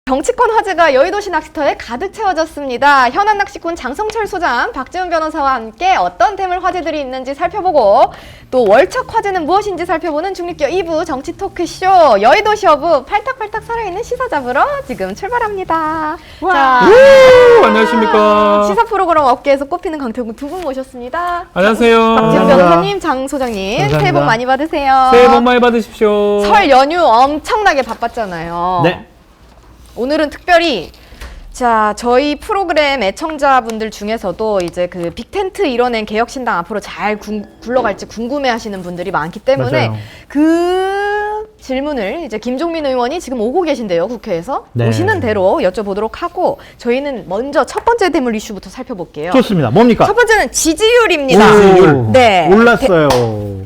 정치권 화제가 여의도시 낚시터에 가득 채워졌습니다. 현안 낚시꾼 장성철 소장, 박지훈 변호사와 함께 어떤 대물 화제들이 있는지 살펴보고 또 월척 화제는 무엇인지 살펴보는 중립교 2부 정치 토크쇼 여의도시 어부 팔딱팔딱 살아있는 시사 잡으러 지금 출발합니다. 자, 안녕하십니까. 시사 프로그램 업계에서 꼽히는 강태공 두 분 모셨습니다. 안녕하세요. 박지훈 변호사님, 장 소장님, 감사합니다. 새해 복 많이 받으세요. 새해 복 많이 받으십시오. 설 연휴 엄청나게 바빴잖아요. 네. 오늘은 특별히 자 저희 프로그램 애청자분들 중에서도 이제 그 빅텐트 이뤄낸 개혁신당 앞으로 잘 굴러갈지 궁금해하시는 분들이 많기 때문에 맞아요. 그 질문을 이제 김종민 의원이 지금 오고 계신데요, 국회에서. 네. 오시는 대로 여쭤보도록 하고 저희는 먼저 첫 번째 대물 이슈부터 살펴볼게요. 좋습니다. 뭡니까? 첫 번째는 지지율입니다. 지지율. 네. 올랐어요.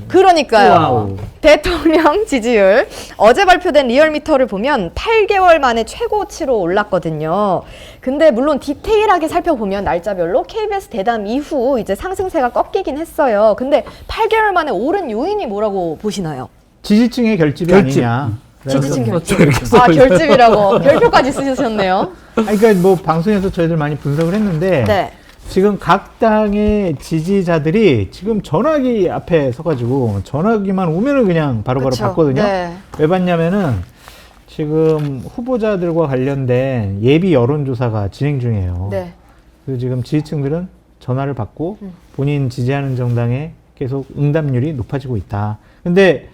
그러니까요. 와우. 대통령 지지율 어제 발표된 리얼미터를 보면 8개월 만에 최고치로 올랐거든요. 근데 물론 디테일하게 살펴보면 날짜별로 KBS 대담 이후 이제 상승세가 꺾이긴 했어요. 근데 8개월 만에 오른 요인이 뭐라고 보시나요? 지지층의 결집이 결집. 아니냐. 지지층 결집. 이렇게 아, 결집이라고 별표까지 쓰셨네요. 그러니까 뭐 방송에서 저희들 많이 분석을 했는데 네. 지금 각 당의 지지자들이 지금 전화기 앞에 서가지고 전화기만 오면은 그냥 바로바로 그쵸. 받거든요. 네. 왜 받냐면은 지금 후보자들과 관련된 예비 여론조사가 진행 중이에요. 네. 그래서 지금 지지층들은 전화를 받고 본인 지지하는 정당에 계속 응답률이 높아지고 있다. 근데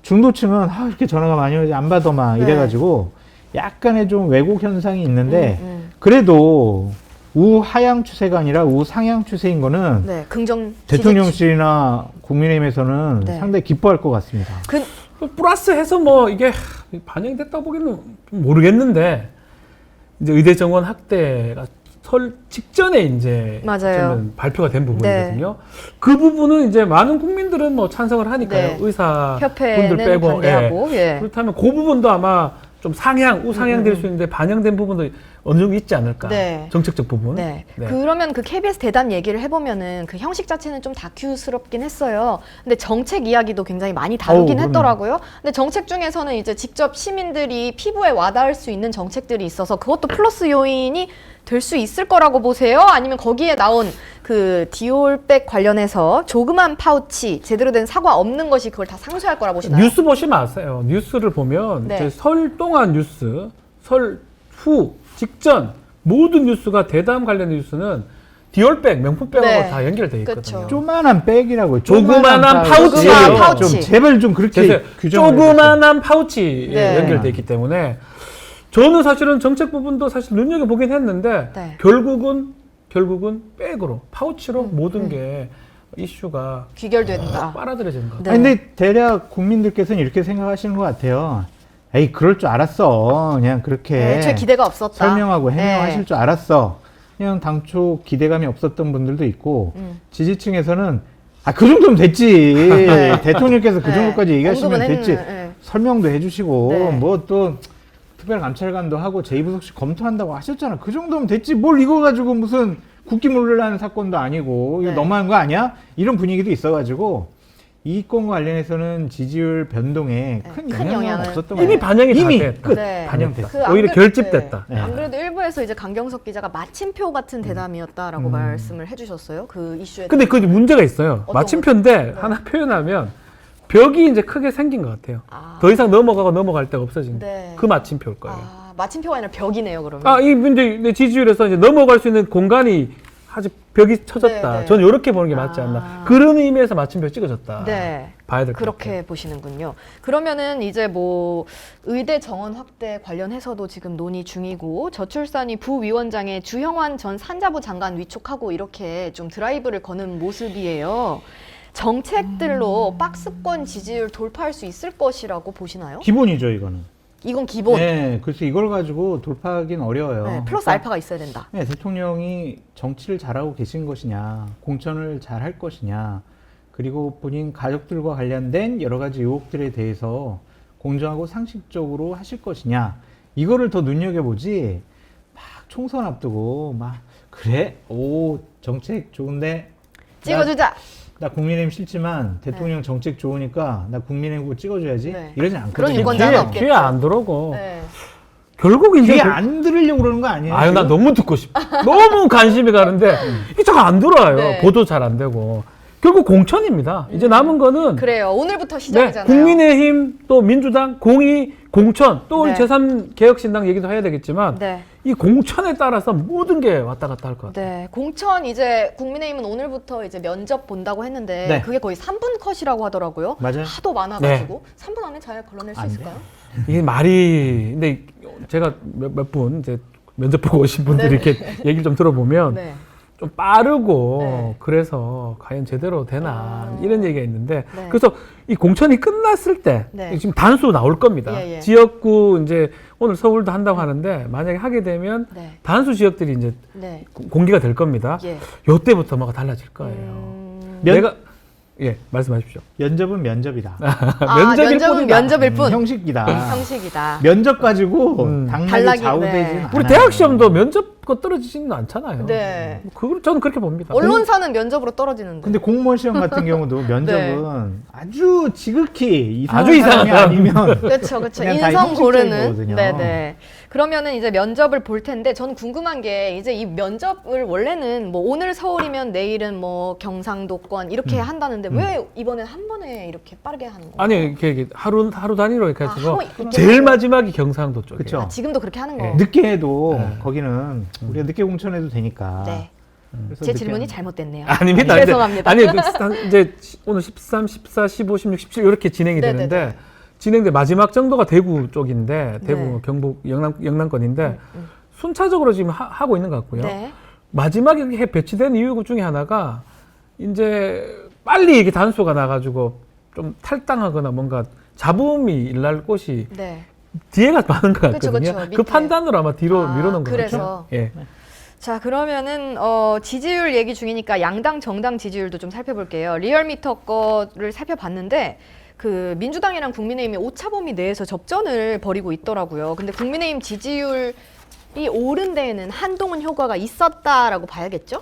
중도층은 이렇게 전화가 많이 오지 안 받아 막 네. 이래가지고 약간의 좀 왜곡 현상이 있는데 그래도 우하향 추세가 아니라 우상향 추세인 거는 네. 긍정 대통령실이나 국민의힘에서는 네. 상당히 기뻐할 것 같습니다. 플러스 해서 뭐 이게 반영됐다고 보기는 모르겠는데 이제 의대 정원 학대가 설 직전에 이제 맞아요. 좀 발표가 된 부분이거든요. 그 부분은 이제 많은 국민들은 뭐 찬성을 하니까요. 네. 의사 협회는 분들 빼고 반대하고. 예. 그렇다면 그 부분도 아마 좀 상향, 우상향 될 수 있는데 반영된 부분도 어느 정도 있지 않을까. 네. 정책적 부분. 네. 네. 그러면 그 KBS 대담 얘기를 해보면은 그 형식 자체는 좀 다큐스럽긴 했어요. 근데 정책 이야기도 굉장히 많이 다루긴 그럼요. 했더라고요. 근데 정책 중에서는 이제 직접 시민들이 피부에 와닿을 수 있는 정책들이 있어서 그것도 플러스 요인이 될 수 있을 거라고 보세요? 아니면 거기에 나온 그 디올백 관련해서 조그만 파우치, 제대로 된 사과 없는 것이 그걸 다 상쇄할 거라 보시나요? 뉴스 보지 마세요. 뉴스를 보면 네. 이제 설 동안 뉴스, 설 후, 직전 모든 뉴스가 대담 관련 뉴스는 디올백, 명품백하고 네. 다 연결돼 있거든요. 그쵸. 조그만한 백이라고요. 조그만한 파우치. 조그만한 파우치. 좀 제발 좀 그렇게 그래서 규정을 조그만한 파우치에 네. 연결돼 있기 때문에 저는 사실은 정책 부분도 사실 눈여겨보긴 했는데 네. 결국은 백으로, 파우치로 모든 게 이슈가 귀결된다. 빨아들여지는 것 네. 같아요. 아니, 근데 대략 국민들께서는 이렇게 생각하시는 것 같아요. 에이, 그럴 줄 알았어. 그냥 그렇게 네, 제 기대가 없었다. 설명하고 해명하실 네. 줄 알았어. 그냥 당초 기대감이 없었던 분들도 있고 지지층에서는 그 정도면 됐지. 대통령께서 그 네. 정도까지 얘기하시면 언급은 됐지. 했는데, 네. 설명도 해주시고 네. 뭐 또 특별감찰관도 하고 제2부속실 검토한다고 하셨잖아. 그 정도면 됐지. 뭘 이거 가지고 무슨 국기문란한 사건도 아니고 이거 네. 너무한 거 아니야? 이런 분위기도 있어가지고 이권과 관련해서는 지지율 변동에 큰 영향은 영향을. 없었던 것 이미 같아요. 반영이 다 이미 됐다. 끝. 네. 반영됐어. 오히려 결집됐다. 네. 안 그래도 일부에서 이제 강경석 기자가 마침표 같은 대담이었다라고 말씀을 해주셨어요. 그 이슈에. 근데 그 문제가 있어요. 어떤 마침표인데 하나 표현하면 벽이 이제 크게 생긴 것 같아요. 더 이상 넘어갈 데가 없어진 네. 그 마침표일 거예요. 마침표가 아니라 벽이네요, 그러면. 이 문제 내 지지율에서 이제 넘어갈 수 있는 공간이 아주 벽이 쳐졌다. 네, 네. 저는 이렇게 보는 게 맞지 않나. 그런 의미에서 마침표 찍어졌다. 네. 봐야 될 것 같아요. 그렇게 보시는군요. 그러면은 이제 뭐 의대 정원 확대 관련해서도 지금 논의 중이고 저출산위 부위원장의 주형환 전 산자부 장관 위촉하고 이렇게 좀 드라이브를 거는 모습이에요. 정책들로 박스권 지지율 돌파할 수 있을 것이라고 보시나요? 기본이죠, 이거는. 이건 기본. 네, 그래서 이걸 가지고 돌파하기는 어려워요. 네, 플러스 그러니까 알파가 있어야 된다. 네, 대통령이 정치를 잘하고 계신 것이냐, 공천을 잘할 것이냐, 그리고 본인 가족들과 관련된 여러 가지 의혹들에 대해서 공정하고 상식적으로 하실 것이냐, 이거를 더 눈여겨보지, 막 총선 앞두고, 그래? 정책 좋은데? 찍어주자. 나 국민의힘 싫지만 대통령 정책 좋으니까 나 국민의힘 후보 찍어줘야지. 네. 이러진 않거든요. 그런 유권자는 없겠죠. 귀에 안 들어오고 네. 결국 이제 귀에 안 들으려고 그러는 거 아니에요? 아유, 나 지금? 너무 듣고 싶어. 너무 관심이 가는데 이게 잘 안 들어와요. 네. 보도 잘 안 되고. 결국 공천입니다. 이제 남은 거는 그래요. 오늘부터 네, 시작이잖아요. 국민의힘 또 민주당 공의 공천 또 우리 네. 제3개혁신당 얘기도 해야 되겠지만 네. 이 공천에 따라서 모든 게 왔다 갔다 할 것 같아요. 네, 공천 이제 국민의힘은 오늘부터 이제 면접 본다고 했는데 네. 그게 거의 3분 컷이라고 하더라고요. 맞아요. 하도 많아가지고 3분 안에 잘 걸러낼 수 안 있을까요? 이게 말이 근데 제가 몇 분 이제 면접 보고 오신 분들이 이렇게 얘기를 좀 들어보면 네. 좀 빠르고 네. 그래서 과연 제대로 되나 이런 얘기가 있는데 네. 그래서 이 공천이 끝났을 때 네. 지금 단수 나올 겁니다. 예, 예. 지역구 이제 오늘 서울도 한다고 하는데 만약에 하게 되면 네. 단수 지역들이 이제 네. 공개가 될 겁니다. 예. 요때부터 뭐가 달라질 거예요. 내가 예 말씀하십시오. 면접은 면접이다. 면접일 면접은 뿐이다. 면접일 뿐. 형식이다. 형식이다. 면접 가지고 당락이 달라기, 좌우되진 네. 않아요. 우리 대학 시험도 면접 거 떨어지지는 않잖아요. 네. 그걸 저는 그렇게 봅니다. 언론사는 면접으로 떨어지는데. 근데 공무원 시험 같은 경우도 면접은 아주 지극히 이상한 아주 이상한 사람이 아니면 그렇죠, 그렇죠. 그냥 다 인성 형식적인 고르는. 거거든요. 네네. 그러면은 이제 면접을 볼 텐데 저는 궁금한 게 이제 이 면접을 원래는 뭐 오늘 서울이면 내일은 뭐 경상도권 이렇게 한다는데 왜 이번엔 한 번에 이렇게 빠르게 하는 거예요? 아니 이렇게 하루 단위로 이렇게 아, 해서 하루 제일 이렇게 마지막이 경상도 쪽이에요. 그쵸. 아, 지금도 그렇게 하는 거. 네. 늦게 해도 네. 거기는 우리가 늦게 공천해도 되니까. 네. 그래서 제 늦게 질문이 하는 잘못됐네요. 아닙니다. 네, 죄송합니다. 아니 이제 오늘 13, 14, 15, 16, 17 이렇게 진행이 네네네. 되는데 진행돼 마지막 정도가 대구 쪽인데 대구 네. 경북 영남권인데 순차적으로 지금 하고 있는 것 같고요. 네. 마지막에 이렇게 배치된 이유 중에 하나가 이제 빨리 이게 단수가 나가지고 좀 탈당하거나 뭔가 잡음이 일날 곳이 네. 뒤에가 많은 것 그쵸, 같거든요. 그쵸, 그 밑에. 판단으로 아마 뒤로 아, 밀어놓은 것 그래서. 같아요. 예. 자, 그러면은 지지율 얘기 중이니까 양당 정당 지지율도 좀 살펴볼게요. 리얼미터 거를 살펴봤는데 그 민주당이랑 국민의힘이 오차범위 내에서 접전을 벌이고 있더라고요. 근데 국민의힘 지지율이 오른 데에는 한동훈 효과가 있었다라고 봐야겠죠?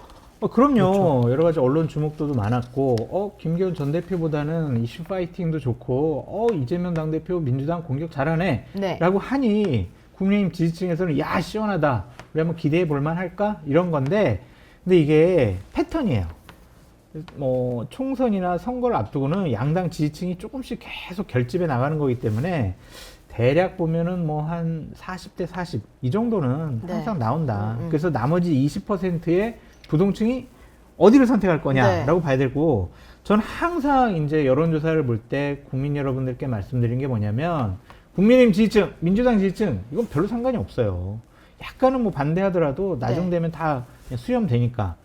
그럼요. 그렇죠. 여러 가지 언론 주목도도 많았고, 김기현 전 대표보다는 이슈 파이팅도 좋고, 이재명 당대표 민주당 공격 잘하네. 네. 라고 하니, 국민의힘 지지층에서는 야, 시원하다. 우리 한번 기대해 볼만 할까? 이런 건데, 근데 이게 패턴이에요. 뭐, 총선이나 선거를 앞두고는 양당 지지층이 조금씩 계속 결집해 나가는 거기 때문에, 대략 보면은 뭐 한 40대 40, 이 정도는 네. 항상 나온다. 그래서 나머지 20%의 부동층이 어디를 선택할 거냐라고 봐야 되고, 전 항상 이제 여론조사를 볼 때 국민 여러분들께 말씀드린 게 뭐냐면, 국민의힘 지지층, 민주당 지지층, 이건 별로 상관이 없어요. 약간은 뭐 반대하더라도 나중 되면 다 그냥 수렴되니까.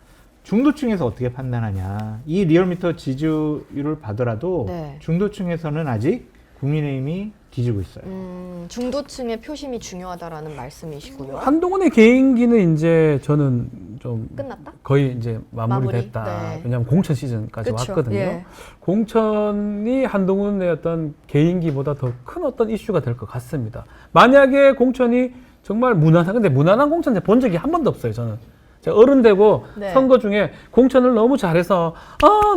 중도층에서 어떻게 판단하냐. 이 리얼미터 지지율을 봐더라도 네. 중도층에서는 아직 국민의힘이 뒤지고 있어요. 중도층의 표심이 중요하다라는 말씀이시고요. 한동훈의 개인기는 이제 저는 좀 끝났다? 거의 이제 마무리됐다. 마무리? 네. 왜냐하면 공천 시즌까지 그쵸, 왔거든요. 예. 공천이 한동훈의 어떤 개인기보다 더 큰 어떤 이슈가 될 것 같습니다. 만약에 공천이 정말 무난한, 근데 무난한 공천 본 적이 한 번도 없어요, 저는. 제가 어른 되고 네. 선거 중에 공천을 너무 잘해서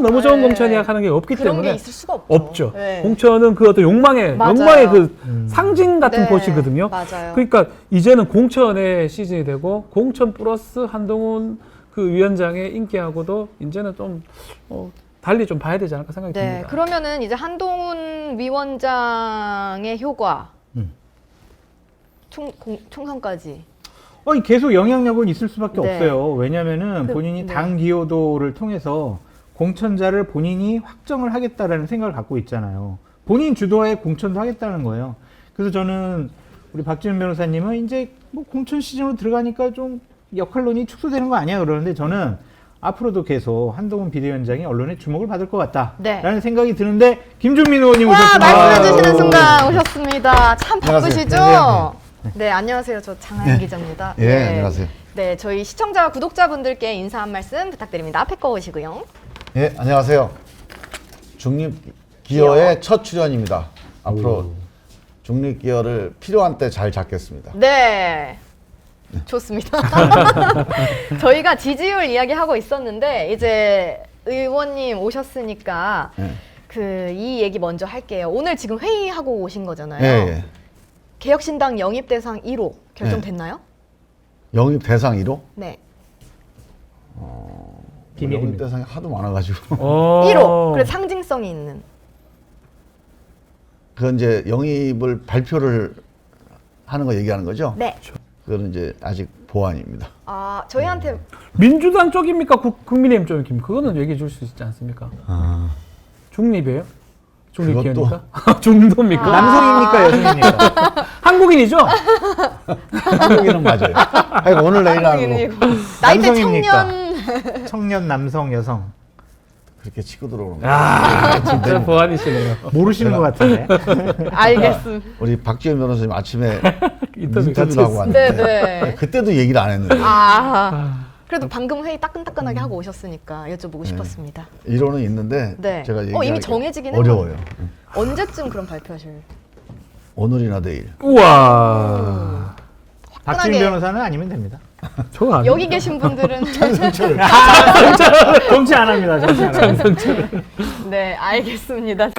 너무 좋은 네. 공천이야 하는 게 없기 그런 때문에 게 있을 수가 없죠. 없죠. 네. 공천은 그 어떤 욕망의 맞아요. 그 상징 같은 네, 곳이거든요. 맞아요. 그러니까 이제는 공천의 시즌이 되고 공천 플러스 한동훈 그 위원장의 인기하고도 이제는 좀 달리 좀 봐야 되지 않을까 생각이 네, 듭니다. 그러면은 이제 한동훈 위원장의 효과 총선까지. 계속 영향력은 있을 수밖에 네. 없어요. 왜냐면은 본인이 네. 당 기여도를 통해서 공천자를 본인이 확정을 하겠다라는 생각을 갖고 있잖아요. 본인 주도하에 공천도 하겠다는 거예요. 그래서 저는 우리 박지원 변호사님은 이제 뭐 공천 시즌으로 들어가니까 좀 역할론이 축소되는 거 아니야 그러는데 저는 앞으로도 계속 한동훈 비대위원장이 언론의 주목을 받을 것 같다라는 네. 생각이 드는데 김종민 의원님 와, 오셨습니다. 말씀해 주시는 순간 오셨습니다. 참 바쁘시죠? 안녕하세요. 네, 안녕하세요. 저 장하연 기자입니다. 예, 네. 안녕하세요. 네, 저희 시청자와 구독자분들께 인사 한 말씀 부탁드립니다. 앞에 거 오시고요. 예, 안녕하세요. 중립기어의 첫 출연입니다. 앞으로 중립기어를 필요한 때 잘 잡겠습니다. 네. 좋습니다. 저희가 지지율 이야기하고 있었는데 이제 의원님 오셨으니까 예. 이 얘기 먼저 할게요. 오늘 지금 회의하고 오신 거잖아요. 예, 예. 개혁신당 영입 대상 1호 결정됐나요? 영입 대상 1호? 네. 영입 비밀입니다. 대상이 하도 많아가지고 1호. 그래 상징성이 있는. 그건 이제 영입을 발표를 하는 거 얘기하는 거죠? 네. 그거는 이제 아직 보안입니다. 아 저희한테 민주당 쪽입니까? 국민의힘 쪽입니까? 그거는 얘기해 줄 수 있지 않습니까? 중립이에요? 중립기업입니까? 중도입니까? 남성입니까 여성입니까? 한국인이죠? 한국인은 맞아요. 아니, 오늘 내일 하고 나이대 남성입니까? 청년. 청년, 남성, 여성 그렇게 치고 들어오는 거예요. 진짜 보안이시네요. 모르시는 것 같은데. 알겠습니다. 우리 박지원 변호사님 아침에 인터뷰 같이 인터뷰를 하고 왔는데 네네. 그때도 얘기를 안 했는데 그래도 방금 회의 따끈따끈하게 하고 오셨으니까 여쭤보고 싶었습니다. 1호는 있는데 네. 제가 이미 얘기하기 정해지긴 어려워요. 언제쯤 그럼 발표하실? 오늘이나 내일. 우와. 박지민 변호사는 아니면 됩니다. 저거 아니에요. 여기 계신 분들은 정치 안 합니다. 정치 안 합니다. 네 알겠습니다.